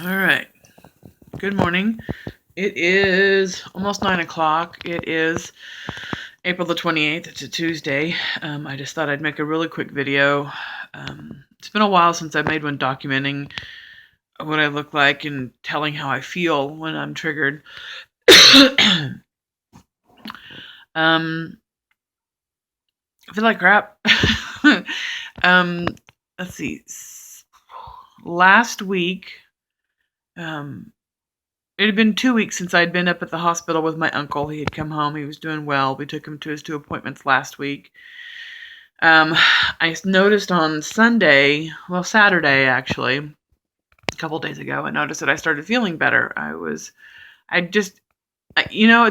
All right. Good morning. It is almost 9 o'clock. It is April the 28th. It's a Tuesday. I just thought I'd make a really quick video. It's been a while since I made one documenting what I look like and telling how I feel when I'm triggered. I feel like crap. Let's see. Last week, it had been 2 weeks since I'd been up at the hospital with my uncle. He had come home. He was doing well. We took him to his 2 appointments last week. I noticed on Saturday actually, a couple days ago, I noticed that I started feeling better. It's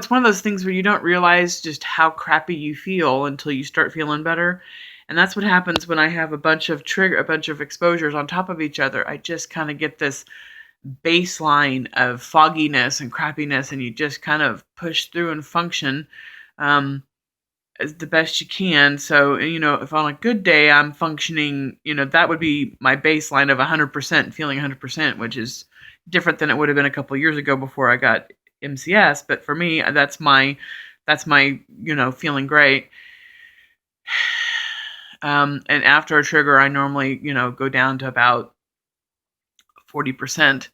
one of those things where you don't realize just how crappy you feel until you start feeling better. And that's what happens when I have a bunch of exposures on top of each other. I just kind of get this baseline of fogginess and crappiness, and you just kind of push through and function as the best you can. So, if on a good day I'm functioning, that would be my baseline of 100%, feeling 100%, which is different than it would have been a couple of years ago before I got MCS. But for me, that's my feeling great. And after a trigger, I normally, go down to about 40%.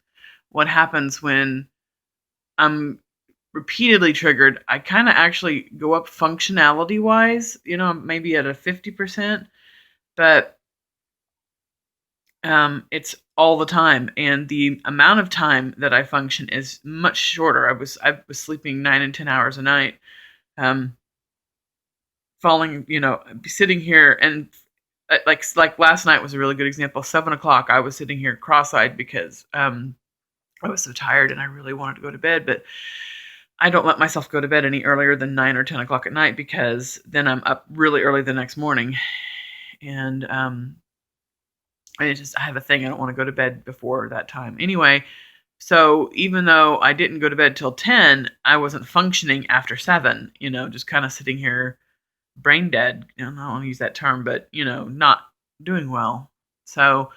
What happens when I'm repeatedly triggered, I kind of actually go up functionality wise, maybe at a 50%, but it's all the time. And the amount of time that I function is much shorter. I was sleeping 9 and 10 hours a night, sitting here and like last night was a really good example. 7 o'clock, I was sitting here cross-eyed because I was so tired and I really wanted to go to bed, but I don't let myself go to bed any earlier than 9 or 10 o'clock at night, because then I'm up really early the next morning. And I have a thing. I don't want to go to bed before that time. Anyway, so even though I didn't go to bed till 10, I wasn't functioning after 7, just kind of sitting here brain dead. I don't want to use that term, but, not doing well. So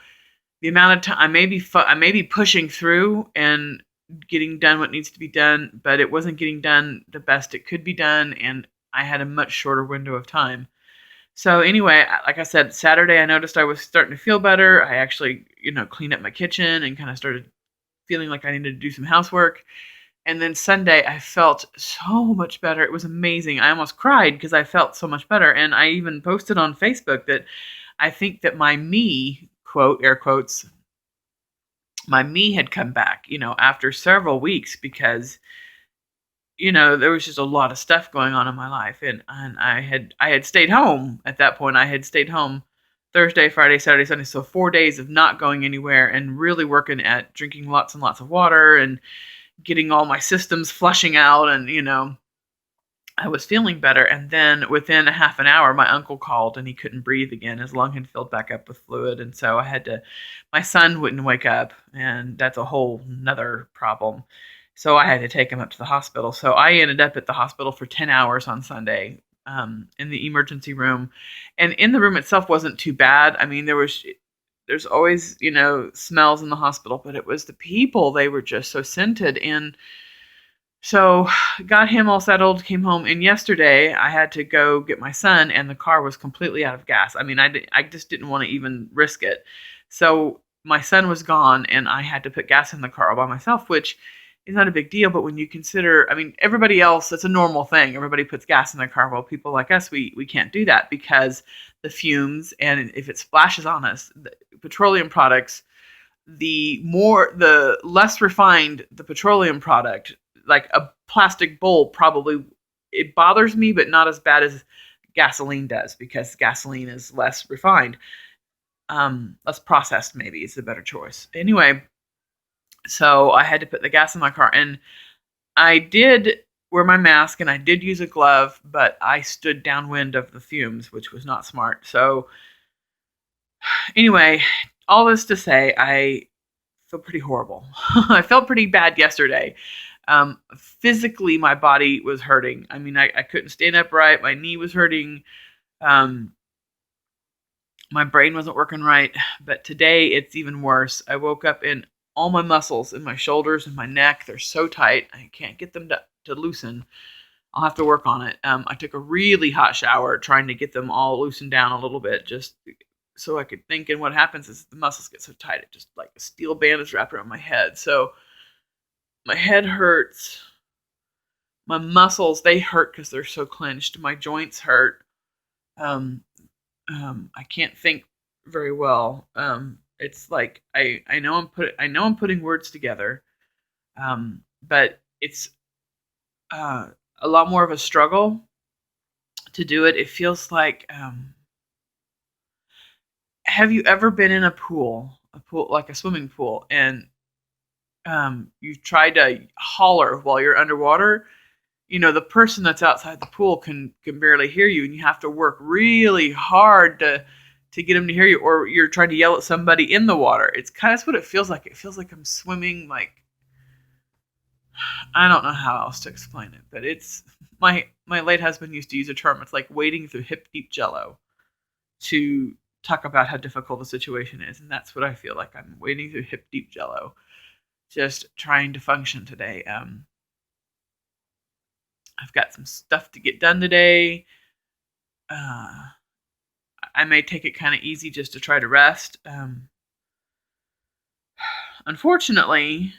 the amount of time I may be pushing through and getting done what needs to be done, but it wasn't getting done the best it could be done, and I had a much shorter window of time. So anyway, like I said, Saturday I noticed I was starting to feel better. I actually, cleaned up my kitchen and kind of started feeling like I needed to do some housework. And then Sunday I felt so much better. It was amazing. I almost cried because I felt so much better. And I even posted on Facebook that I think that my me, quote, air quotes, my me had come back, after several weeks, because, there was just a lot of stuff going on in my life. And I had stayed home at that point. I had stayed home Thursday, Friday, Saturday, Sunday. So 4 days of not going anywhere and really working at drinking lots and lots of water and getting all my systems flushing out. And, I was feeling better. And then within a half an hour, my uncle called and he couldn't breathe again. His lung had filled back up with fluid. And so my son wouldn't wake up, and that's a whole nother problem. So I had to take him up to the hospital. So I ended up at the hospital for 10 hours on Sunday, in the emergency room. And in the room itself wasn't too bad. I mean, there's always, smells in the hospital, but it was the people. They were just so scented. And so got him all settled, came home, and yesterday I had to go get my son, and the car was completely out of gas. I mean, I just didn't want to even risk it. So my son was gone, and I had to put gas in the car all by myself, which is not a big deal. But when you consider, everybody else, it's a normal thing. Everybody puts gas in their car. Well, people like us, we can't do that because the fumes, and if it splashes on us, the petroleum products, the less refined the petroleum product, like a plastic bowl, probably it bothers me, but not as bad as gasoline does, because gasoline is less refined, less processed, maybe is the better choice. Anyway, so I had to put the gas in my car, and I did wear my mask and I did use a glove, but I stood downwind of the fumes, which was not smart. So anyway, all this to say, I feel pretty horrible. I felt pretty bad yesterday. Physically, my body was hurting. I couldn't stand upright. My knee was hurting. My brain wasn't working right. But today, it's even worse. I woke up and all my muscles in my shoulders and my neck, they're so tight. I can't get them to loosen. I'll have to work on it. I took a really hot shower trying to get them all loosened down a little bit, just so I could think. And what happens is the muscles get so tight, it just like a steel band is wrapped around my head. So my head hurts. My muscles, they hurt because they're so clenched. My joints hurt. I can't think very well. It's like I know I'm putting words together, but it's a lot more of a struggle to do it. It feels like, have you ever been in a pool like a swimming pool, and you try to holler while you're underwater? The person that's outside the pool can barely hear you, and you have to work really hard to get them to hear you, or you're trying to yell at somebody in the water. It's kind of what it feels like. It feels like I'm swimming, like, I don't know how else to explain it, but it's my late husband used to use a term. It's like wading through hip deep jello to talk about how difficult the situation is, and that's what I feel like. I'm wading through hip deep jello, just trying to function today. I've got some stuff to get done today. I may take it kind of easy just to try to rest. Unfortunately,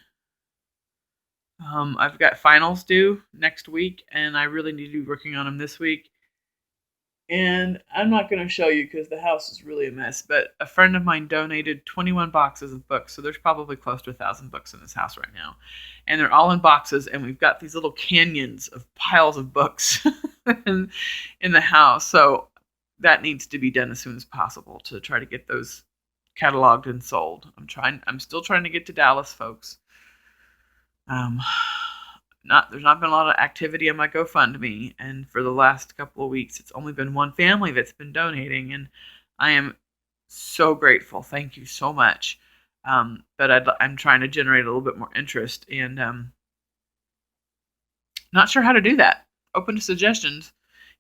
I've got finals due next week, and I really need to be working on them this week. And I'm not going to show you because the house is really a mess, but a friend of mine donated 21 boxes of books, so there's probably close to 1,000 books in this house right now. And they're all in boxes, and we've got these little canyons of piles of books in the house. So that needs to be done as soon as possible to try to get those cataloged and sold. I'm still trying to get to Dallas, folks. There's not been a lot of activity on my GoFundMe, and for the last couple of weeks, it's only been one family that's been donating, and I am so grateful. Thank you so much. But I'm trying to generate a little bit more interest, and not sure how to do that. Open to suggestions.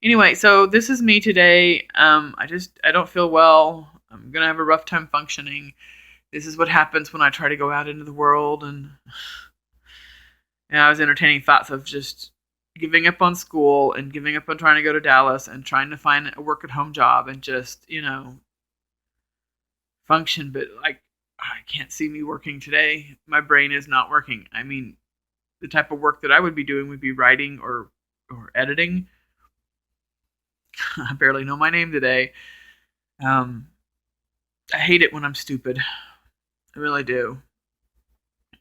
Anyway, so this is me today. I don't feel well. I'm gonna have a rough time functioning. This is what happens when I try to go out into the world, and I was entertaining thoughts of just giving up on school and giving up on trying to go to Dallas and trying to find a work-at-home job and just, function. But, like, I can't see me working today. My brain is not working. I mean, the type of work that I would be doing would be writing or editing. I barely know my name today. I hate it when I'm stupid. I really do.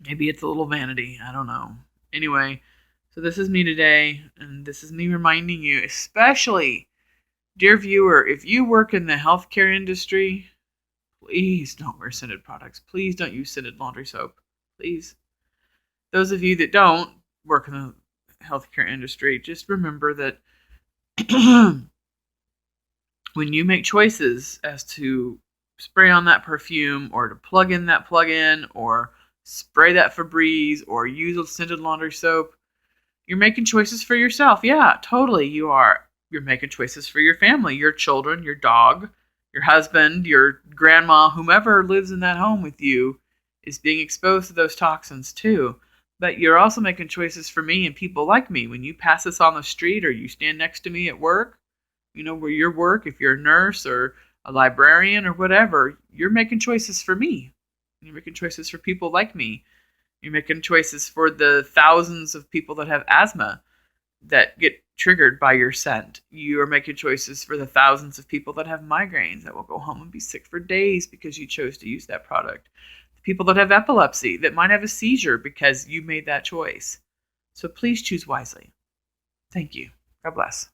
Maybe it's a little vanity. I don't know. Anyway, so this is me today, and this is me reminding you, especially, dear viewer, if you work in the healthcare industry, please don't wear scented products. Please don't use scented laundry soap. Please. Those of you that don't work in the healthcare industry, just remember that when you make choices as to spray on that perfume or to plug in that plug-in or spray that Febreze or use a scented laundry soap, you're making choices for yourself. Yeah, totally you are. You're making choices for your family, your children, your dog, your husband, your grandma, whomever lives in that home with you is being exposed to those toxins too. But you're also making choices for me and people like me. When you pass us on the street or you stand next to me at work, where you work, if you're a nurse or a librarian or whatever, you're making choices for me. You're making choices for people like me. You're making choices for the thousands of people that have asthma that get triggered by your scent. You are making choices for the thousands of people that have migraines that will go home and be sick for days because you chose to use that product. The people that have epilepsy that might have a seizure because you made that choice. So please choose wisely. Thank you. God bless.